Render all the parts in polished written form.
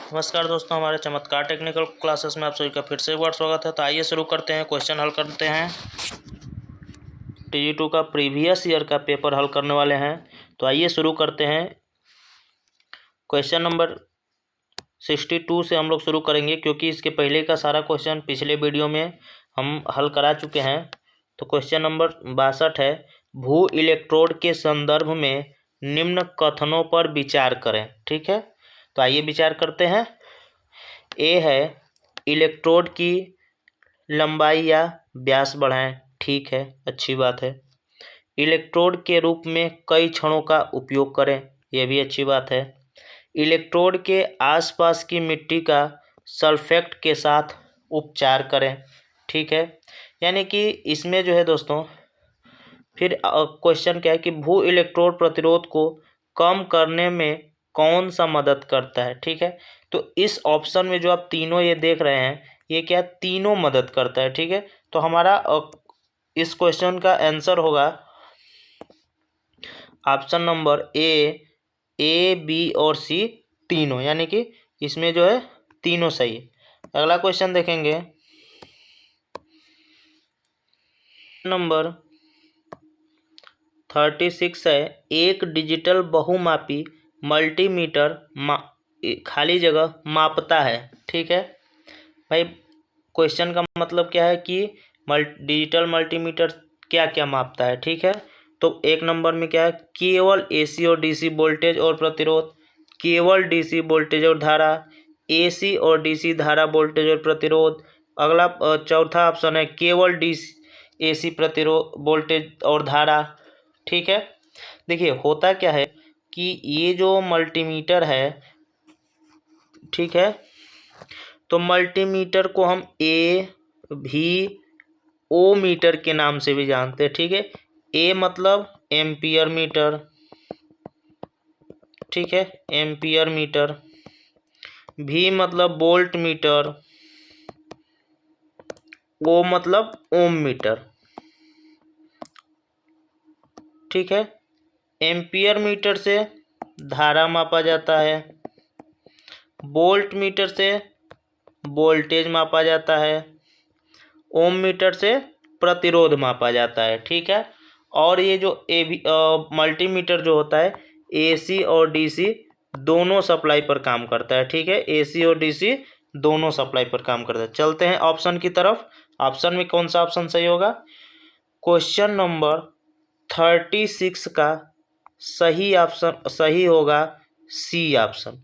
नमस्कार दोस्तों, हमारे चमत्कार टेक्निकल क्लासेस में आप सभी का फिर से एक बार स्वागत है। तो आइए शुरू करते हैं, क्वेश्चन हल करते हैं। TG2 का प्रीवियस ईयर का पेपर हल करने वाले हैं। तो आइए शुरू करते हैं। क्वेश्चन नंबर 62 से हम लोग शुरू करेंगे, क्योंकि इसके पहले का सारा क्वेश्चन पिछले वीडियो में हम हल करा चुके हैं। तो क्वेश्चन नंबर 62 है, भू इलेक्ट्रोड के संदर्भ में निम्न कथनों पर विचार करें। ठीक है, तो आइए विचार करते हैं। ए है, इलेक्ट्रोड की लंबाई या व्यास बढ़ाएं। ठीक है, अच्छी बात है। इलेक्ट्रोड के रूप में कई क्षणों का उपयोग करें। यह भी अच्छी बात है। इलेक्ट्रोड के आसपास की मिट्टी का सल्फेट के साथ उपचार करें। ठीक है, यानी कि इसमें जो है दोस्तों, फिर क्वेश्चन क्या है कि भू इलेक्ट्रोड प्रतिरोध को कम करने में कौन सा मदद करता है। ठीक है, तो इस ऑप्शन में जो आप तीनों ये देख रहे हैं, ये क्या तीनों मदद करता है। ठीक है, तो हमारा इस क्वेश्चन का आंसर होगा ऑप्शन नंबर ए, बी और सी तीनों, यानी कि इसमें जो है तीनों सही है। अगला क्वेश्चन देखेंगे, नंबर 36 है, एक डिजिटल बहुमापी मल्टीमीटर खाली जगह मापता है। ठीक है भाई, क्वेश्चन का मतलब क्या है कि डिजिटल मल्टीमीटर क्या क्या मापता है। ठीक है, तो एक नंबर में क्या है, केवल AC और DC वोल्टेज और प्रतिरोध, केवल DC वोल्टेज और धारा, AC और DC धारा वोल्टेज और प्रतिरोध। अगला चौथा ऑप्शन है, केवल AC प्रतिरोध वोल्टेज और धारा। ठीक है, देखिए होता क्या है कि ये जो मल्टीमीटर है, ठीक है, तो मल्टीमीटर को हम AVO मीटर के नाम से भी जानते हैं। ठीक है, A मतलब एम्पियर मीटर, ठीक है, एम्पियर मीटर। V मतलब वोल्ट मीटर, O मतलब ओम मीटर। ठीक है, एम्पियर मीटर से धारा मापा जाता है, वोल्ट मीटर से वोल्टेज मापा जाता है, ओम मीटर से प्रतिरोध मापा जाता है। ठीक है, और ये जो मल्टीमीटर जो होता है, AC और DC दोनों सप्लाई पर काम करता है। ठीक है, AC और DC दोनों सप्लाई पर काम करता है। चलते हैं ऑप्शन की तरफ। ऑप्शन में कौन सा ऑप्शन सही होगा? क्वेश्चन नंबर 36 का सही ऑप्शन सही होगा सी ऑप्शन,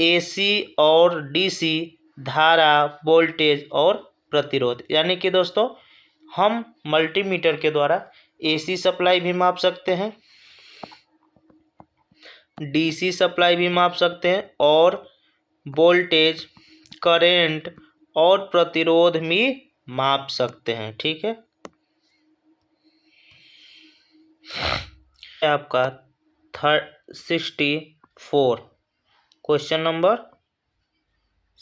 AC और DC धारा, वोल्टेज और प्रतिरोध। यानी कि दोस्तों, हम मल्टीमीटर के द्वारा AC सप्लाई भी माप सकते हैं, DC सप्लाई भी माप सकते हैं, और वोल्टेज, करेंट और प्रतिरोध भी माप सकते हैं। ठीक है, आपका 64 क्वेश्चन नंबर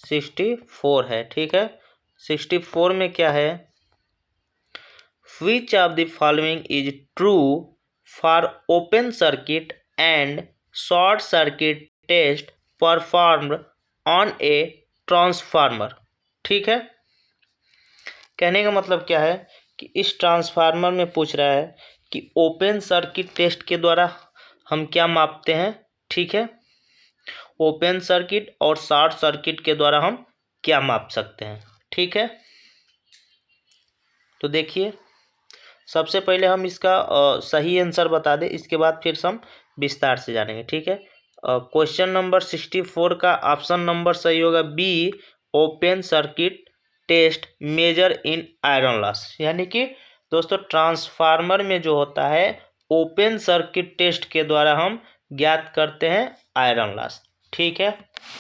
64 है। ठीक है, 64 में क्या है, Which of the following is true for open circuit and short circuit test performed on a transformer? ठीक है, कहने का मतलब क्या है कि इस ट्रांसफार्मर में पूछ रहा है कि ओपन सर्किट टेस्ट के द्वारा हम क्या मापते हैं। ठीक है, ओपन सर्किट और शॉर्ट सर्किट के द्वारा हम क्या माप सकते हैं। ठीक है, तो देखिए, सबसे पहले हम इसका सही आंसर बता दें, इसके बाद फिर हम विस्तार से जानेंगे। ठीक है, क्वेश्चन नंबर 64 का ऑप्शन नंबर सही होगा B, open circuit test measure in iron loss. यानी कि दोस्तों, ट्रांसफार्मर में जो होता है, ओपन सर्किट टेस्ट के द्वारा हम ज्ञात करते हैं आयरन लॉस। ठीक है,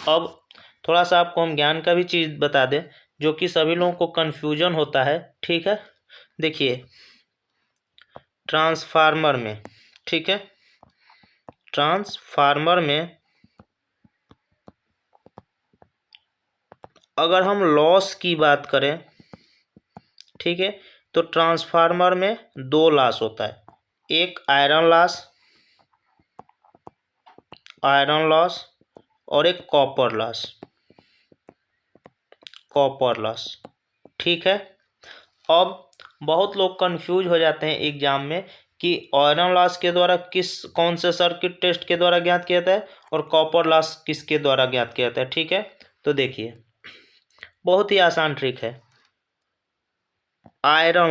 अब थोड़ा सा आपको हम ज्ञान का भी चीज़ बता दें, जो कि सभी लोगों को कन्फ्यूजन होता है। ठीक है, देखिए ट्रांसफार्मर में, ठीक है, ट्रांसफार्मर में अगर हम लॉस की बात करें, ठीक है, तो ट्रांसफार्मर में दो लॉस होता है, एक आयरन लॉस और एक कॉपर लॉस। Copper loss. ठीक है। अब बहुत लोग कंफ्यूज हो जाते हैं एग्जाम में कि आयरन लॉस के द्वारा कौन से सर्किट टेस्ट के द्वारा ज्ञात किया जाता है और कॉपर लॉस किसके द्वारा ज्ञात किया जाता है। ठीक है, तो देखिए बहुत ही आसान ट्रिक है। आयरन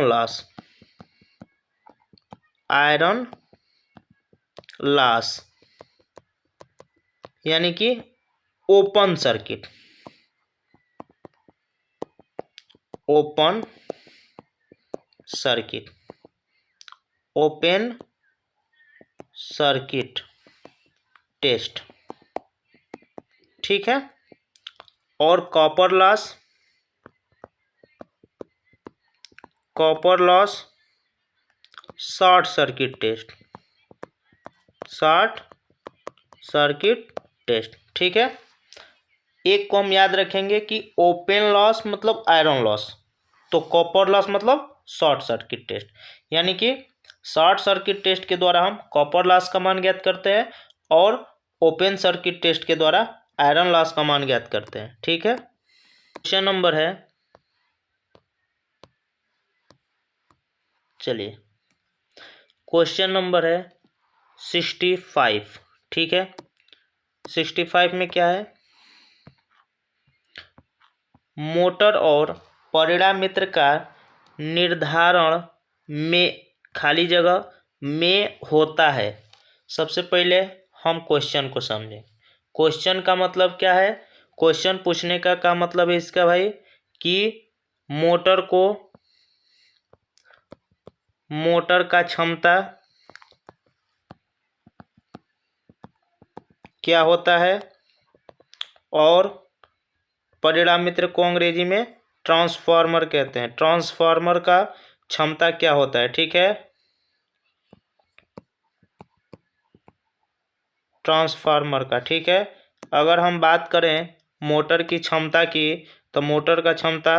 लॉस यानी कि open circuit, open circuit test. ठीक है। और copper loss short circuit test. ठीक है। एक को हम याद रखेंगे कि ओपन लॉस मतलब आयरन लॉस, तो कॉपर लॉस मतलब शॉर्ट सर्किट टेस्ट। यानी कि शॉर्ट सर्किट टेस्ट के द्वारा हम कॉपर लॉस का मान ज्ञात करते हैं और ओपन सर्किट टेस्ट के द्वारा आयरन लॉस का मान ज्ञात करते हैं। ठीक है। क्वेश्चन नंबर है, चलिए क्वेश्चन नंबर है 65। ठीक है। 65 में क्या है, मोटर और परिणामित्र का निर्धारण में खाली जगह में होता है। सबसे पहले हम क्वेश्चन को समझें। क्वेश्चन का मतलब क्या है, क्वेश्चन पूछने का मतलब है इसका भाई कि मोटर का क्षमता क्या होता है और परिणामित्र को अंग्रेजी में ट्रांसफार्मर कहते हैं। ट्रांसफार्मर का क्षमता क्या होता है। ठीक है, ट्रांसफार्मर का। ठीक है। अगर हम बात करें मोटर की क्षमता की, तो मोटर का क्षमता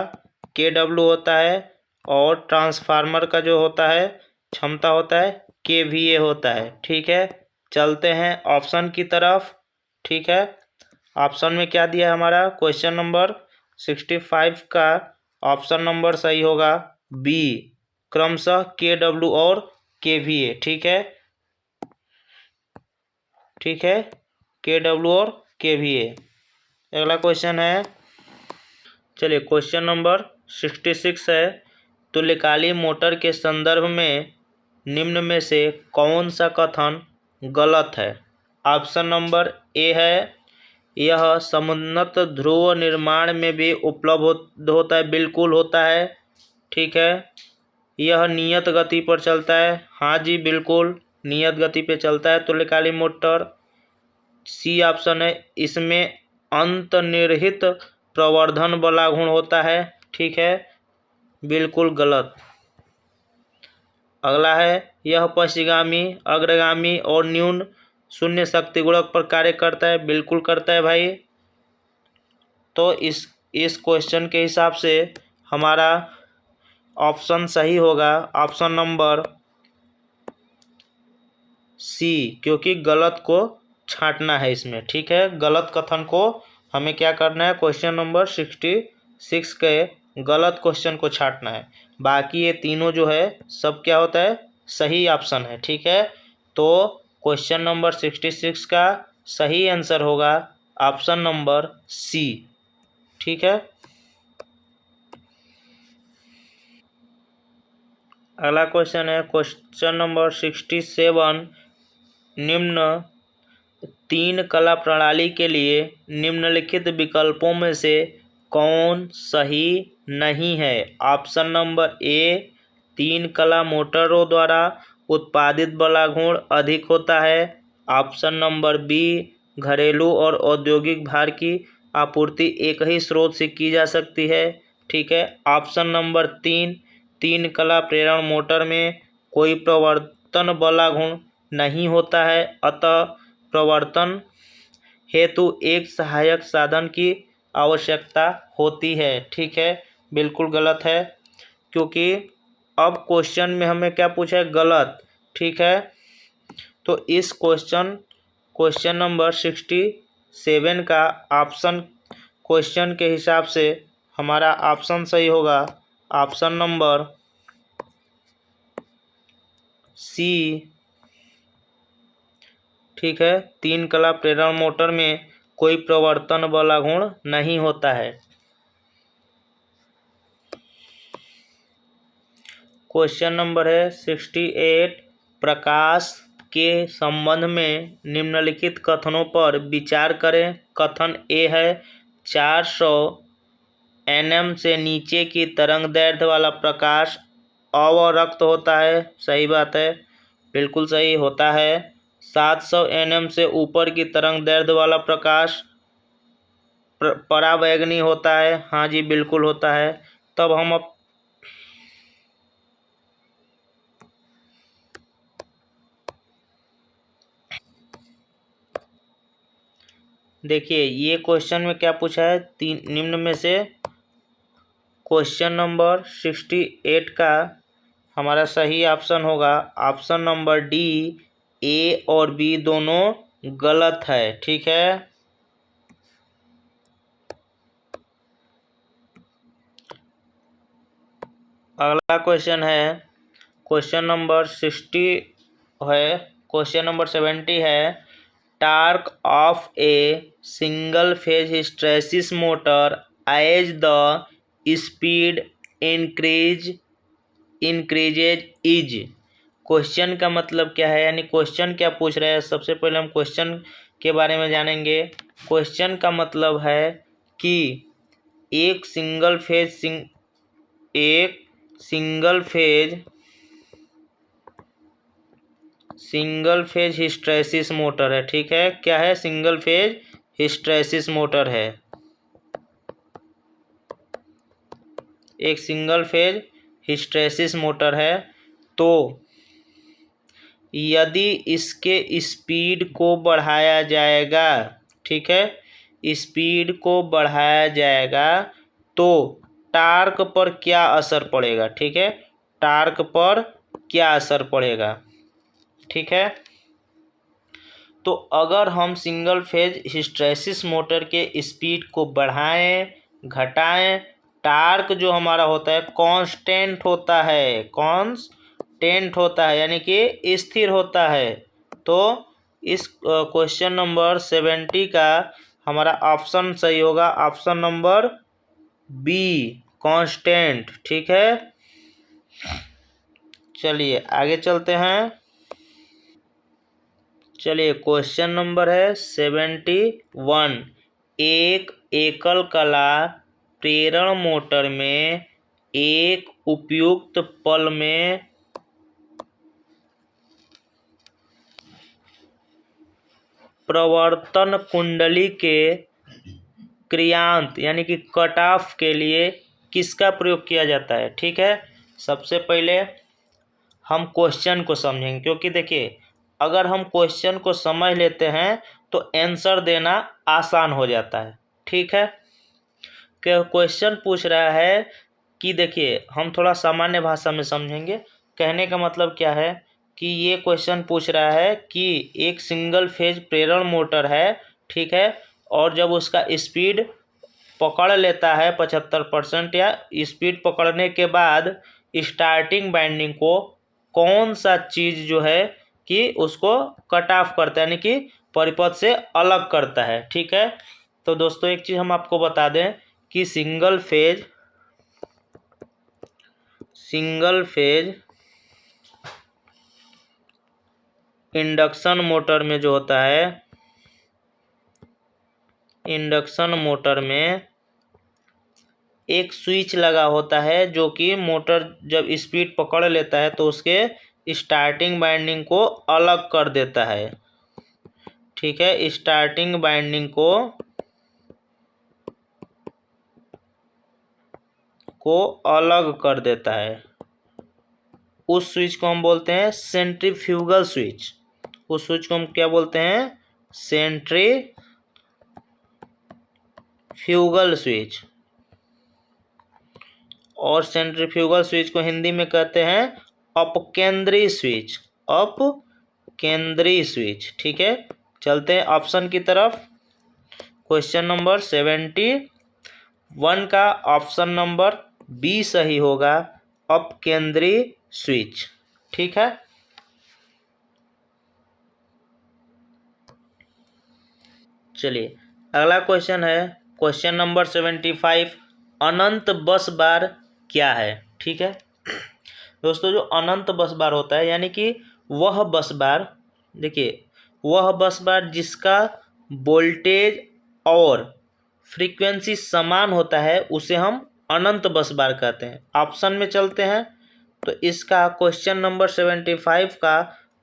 KW होता है और ट्रांसफार्मर का जो होता है क्षमता होता है KVA होता है। ठीक है। चलते हैं ऑप्शन की तरफ। ठीक है। ऑप्शन में क्या दिया है हमारा, क्वेश्चन नंबर 65 का ऑप्शन नंबर सही होगा बी, क्रमशः KW और KVA। ठीक है, KW और KVA। अगला क्वेश्चन है, चलिए क्वेश्चन नंबर 66 है, तुल्यकालिक मोटर के संदर्भ में निम्न में से कौन सा कथन गलत है। ऑप्शन नंबर ए है, यह समुन्नत ध्रुव निर्माण में भी उपलब्ध होता है, बिल्कुल होता है। ठीक है। यह नियत गति पर चलता है, हाँ जी बिल्कुल नियत गति पे चलता है तुल्यकालिक मोटर। सी ऑप्शन है, इसमें अंतर्निहित प्रवर्धन वाला गुण होता है। ठीक है, बिल्कुल गलत। अगला है, यह पश्चिगामी, अग्रगामी और न्यून शून्य शक्ति गुणक पर कार्य करता है, बिल्कुल करता है भाई। तो इस क्वेश्चन के हिसाब से हमारा ऑप्शन सही होगा ऑप्शन नंबर सी, क्योंकि गलत को छांटना है इसमें। ठीक है, गलत कथन को हमें क्या करना है, क्वेश्चन नंबर 66 के गलत क्वेश्चन को छांटना है। बाकी ये तीनों जो है सब क्या होता है, सही ऑप्शन है। ठीक है, तो क्वेश्चन नंबर 66 का सही आंसर होगा ऑप्शन नंबर सी। ठीक है। अगला क्वेश्चन है क्वेश्चन नंबर 67, निम्न 3 कला प्रणाली के लिए निम्नलिखित विकल्पों में से कौन सही नहीं है। ऑप्शन नंबर ए, 3 कला मोटरों द्वारा उत्पादित बला गुण अधिक होता है। ऑप्शन नंबर बी, घरेलू और औद्योगिक भार की आपूर्ति एक ही स्रोत से की जा सकती है। ठीक है। ऑप्शन नंबर 3 कला प्रेरण मोटर में कोई प्रवर्तन बला गुण नहीं होता है, अतः प्रवर्तन हेतु एक सहायक साधन की आवश्यकता होती है। ठीक है, बिल्कुल गलत है, क्योंकि अब क्वेश्चन में हमें क्या पूछा है, गलत। ठीक है, तो इस क्वेश्चन नंबर 67 का ऑप्शन क्वेश्चन के हिसाब से हमारा ऑप्शन सही होगा ऑप्शन नंबर सी। ठीक है, तीन कला प्रेरण मोटर में कोई प्रवर्तन वाला गुण नहीं होता है। क्वेश्चन नंबर है 68। प्रकाश के संबंध में निम्नलिखित कथनों पर विचार करें। कथन ए है 400 nm से नीचे की तरंग दैर्ध्य वाला प्रकाश अवरक्त होता है। सही बात है, बिल्कुल सही होता है। 700 nm से ऊपर की तरंग दैर्ध्य वाला प्रकाश परावैगनी होता है। हाँ जी, बिल्कुल होता है। तब हम अब देखिए ये क्वेश्चन में क्या पूछा है, तीन निम्न में से क्वेश्चन नंबर 68 का हमारा सही ऑप्शन होगा ऑप्शन नंबर डी। ए और बी दोनों गलत है। ठीक है, अगला क्वेश्चन है क्वेश्चन नंबर 60 है। क्वेश्चन नंबर 70 है torque of a single phase hysteresis motor as the speed increases is. Question का मतलब क्या है, यानी क्वेश्चन क्या पूछ रहा है। सबसे पहले हम क्वेश्चन के बारे में जानेंगे। क्वेश्चन का मतलब है कि एक सिंगल फेज हिस्टैरिसीस मोटर है। ठीक है, क्या है, सिंगल फेज हिस्टैरिसीस मोटर है। एक सिंगल फेज हिस्टैरिसीस मोटर है। तो यदि इसके स्पीड को बढ़ाया जाएगा, ठीक है, स्पीड को बढ़ाया जाएगा तो टार्क पर क्या असर पड़ेगा। ठीक है, टार्क पर क्या असर पड़ेगा। ठीक है, तो अगर हम सिंगल फेज हिस्टैरिसीस मोटर के स्पीड को बढ़ाएं घटाएं, टार्क जो हमारा होता है कांस्टेंट होता है, कांस्टेंट होता है यानी कि स्थिर होता है। तो इस क्वेश्चन नंबर 70 का हमारा ऑप्शन सही होगा ऑप्शन नंबर बी, कांस्टेंट। ठीक है, चलिए आगे चलते हैं। चलिए क्वेश्चन नंबर है 71। एक एकल कला प्रेरण मोटर में एक उपयुक्त पल में प्रवर्तन कुंडली के क्रियांत यानी कि कट ऑफ के लिए किसका प्रयोग किया जाता है। ठीक है, सबसे पहले हम क्वेश्चन को समझेंगे, क्योंकि देखिए अगर हम क्वेश्चन को समझ लेते हैं तो आंसर देना आसान हो जाता है। ठीक है, क्वेश्चन पूछ रहा है कि देखिए हम थोड़ा सामान्य भाषा में समझेंगे। कहने का मतलब क्या है कि ये क्वेश्चन पूछ रहा है कि एक सिंगल फेज प्रेरण मोटर है, ठीक है, और जब उसका स्पीड पकड़ लेता है 75% या स्पीड पकड़ने के बाद स्टार्टिंग बाइंडिंग को कौन सा चीज़ जो है कि उसको कट ऑफ करता है यानी कि परिपथ से अलग करता है। ठीक है, तो दोस्तों एक चीज़ हम आपको बता दें कि सिंगल फेज इंडक्शन मोटर में जो होता है, इंडक्शन मोटर में एक स्विच लगा होता है जो कि मोटर जब स्पीड पकड़ लेता है तो उसके स्टार्टिंग बाइंडिंग को अलग कर देता है। ठीक है, स्टार्टिंग बाइंडिंग को अलग कर देता है। उस स्विच को हम बोलते हैं सेंट्रीफ्यूगल स्विच। उस स्विच को हम क्या बोलते हैं, सेंट्रीफ्यूगल स्विच। और सेंट्रीफ्यूगल स्विच को हिंदी में कहते हैं अपकेंद्री स्विच, अपकेंद्री स्विच। ठीक है, चलते हैं ऑप्शन की तरफ। क्वेश्चन नंबर 71 1 का ऑप्शन नंबर बी सही होगा, अपकेंद्री स्विच। ठीक है, चलिए अगला क्वेश्चन है क्वेश्चन नंबर 75, अनंत बस बार क्या है। ठीक है दोस्तों, जो अनंत बस बार होता है यानी कि वह बस बार, देखिए वह बस बार जिसका वोल्टेज और फ्रीक्वेंसी समान होता है उसे हम अनंत बस बार कहते हैं। ऑप्शन में चलते हैं तो इसका क्वेश्चन नंबर 75 का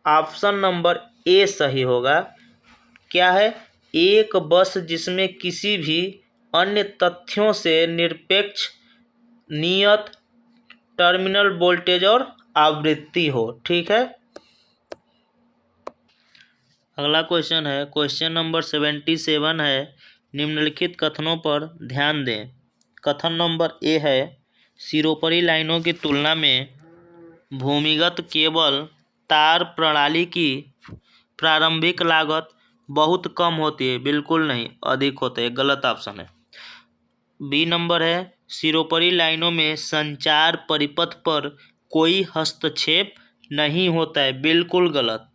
ऑप्शन नंबर ए सही होगा। क्या है, एक बस जिसमें किसी भी अन्य तथ्यों से निरपेक्ष नियत टर्मिनल वोल्टेज और आवृत्ति हो। ठीक है, अगला क्वेश्चन है क्वेश्चन नंबर 77 है, निम्नलिखित कथनों पर ध्यान दें। कथन नंबर ए है, सिरोपरी लाइनों की तुलना में भूमिगत केबल तार प्रणाली की प्रारंभिक लागत बहुत कम होती है। बिल्कुल नहीं, अधिक होते है, गलत ऑप्शन है। बी नंबर है, सिरोपरी लाइनों में संचार परिपथ पर कोई हस्तक्षेप नहीं होता है। बिल्कुल गलत,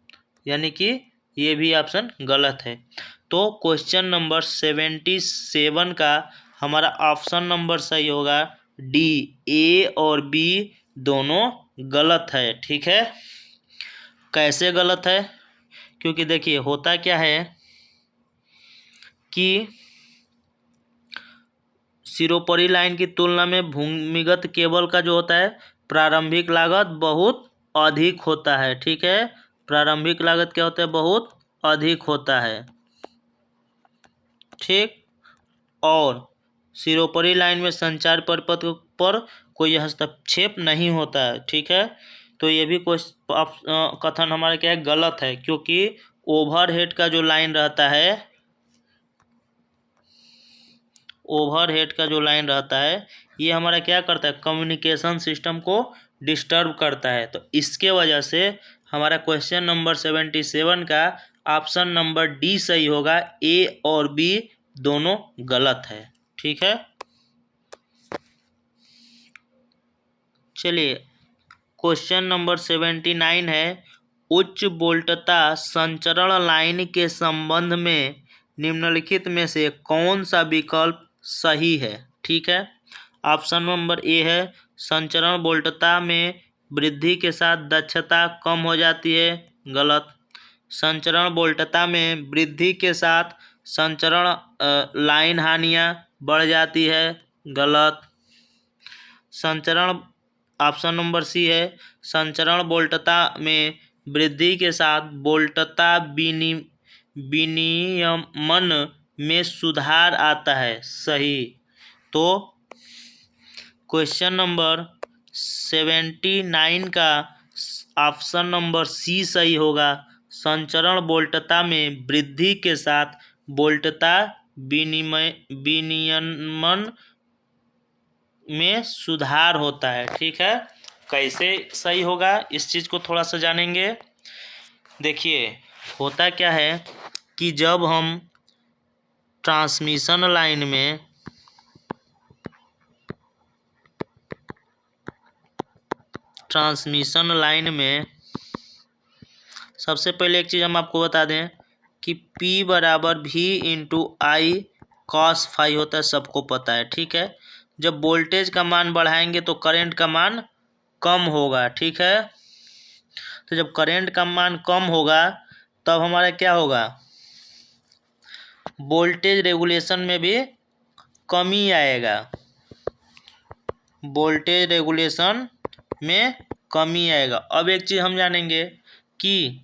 यानी कि ये भी ऑप्शन गलत है। तो क्वेश्चन नंबर 77 का हमारा ऑप्शन नंबर सही होगा डी, ए और बी दोनों गलत है। ठीक है, कैसे गलत है, क्योंकि देखिए होता क्या है कि सिरोपरी लाइन की तुलना में भूमिगत केबल का जो होता है प्रारंभिक लागत बहुत अधिक होता है। ठीक है, प्रारंभिक लागत क्या होता है, बहुत अधिक होता है। ठीक, और सिरोपरी लाइन में संचार परिपथ पर कोई हस्तक्षेप नहीं होता है। ठीक है, तो ये भी कथन हमारा क्या है, गलत है, क्योंकि ओवरहेड का जो लाइन रहता है, ओवरहेड का जो लाइन रहता है ये हमारा क्या करता है, कम्युनिकेशन सिस्टम को डिस्टर्ब करता है। तो इसके वजह से हमारा क्वेश्चन नंबर 77 का ऑप्शन नंबर डी सही होगा, ए और बी दोनों गलत है। ठीक है, चलिए क्वेश्चन नंबर 79 है, उच्च वोल्टता संचरण लाइन के संबंध में निम्नलिखित में से कौन सा विकल्प सही है। ठीक है, ऑप्शन नंबर ए है, संचरण वोल्टता में वृद्धि के साथ दक्षता कम हो जाती है। गलत, संचरण वोल्टता में वृद्धि के साथ संचरण लाइन हानियाँ बढ़ जाती है। गलत, संचरण ऑप्शन नंबर सी है, संचरण वोल्टता में वृद्धि के साथ वोल्टता विनियमन में सुधार आता है। सही, तो क्वेश्चन नंबर 79 का ऑप्शन नंबर सी सही होगा, संचरण वोल्टता में वृद्धि के साथ वोल्टता विनियमन में सुधार होता है। ठीक है, कैसे सही होगा इस चीज़ को थोड़ा सा जानेंगे। देखिए होता क्या है कि जब हम ट्रांसमिशन लाइन में सबसे पहले एक चीज़ हम आपको बता दें कि P बराबर V into I cos phi होता है, सबको पता है। ठीक है, जब वोल्टेज का मान बढ़ाएंगे तो करंट का मान कम होगा। ठीक है, तो जब करंट का मान कम होगा तब हमारा क्या होगा, वोल्टेज रेगुलेशन में भी कमी आएगा। वोल्टेज रेगुलेशन में कमी आएगा। अब एक चीज़ हम जानेंगे कि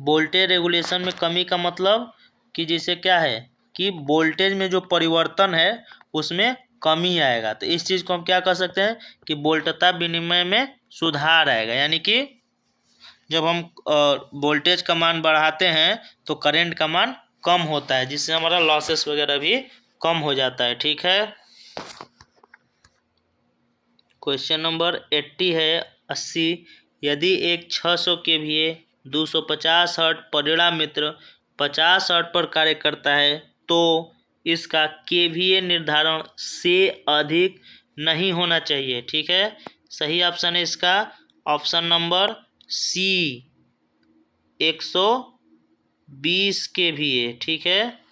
वोल्टेज रेगुलेशन में कमी का मतलब कि जैसे क्या है कि वोल्टेज में जो परिवर्तन है उसमें कमी आएगा। तो इस चीज़ को हम क्या कह सकते हैं कि वोल्टता विनिमय में सुधार आएगा, यानी कि जब हम वोल्टेज का मान बढ़ाते हैं तो करंट का मान कम होता है, जिससे हमारा लॉसेस वगैरह भी कम हो जाता है। ठीक है, क्वेश्चन नंबर 80 है 80, यदि एक 600 kVA 250 हर्ट्ज परिणाम मित्र 50 हर्ट्ज पर कार्य करता है तो इसका केवीए निर्धारण से अधिक नहीं होना चाहिए। ठीक है, सही ऑप्शन है इसका ऑप्शन नंबर सी 120 केवीए। ठीक है।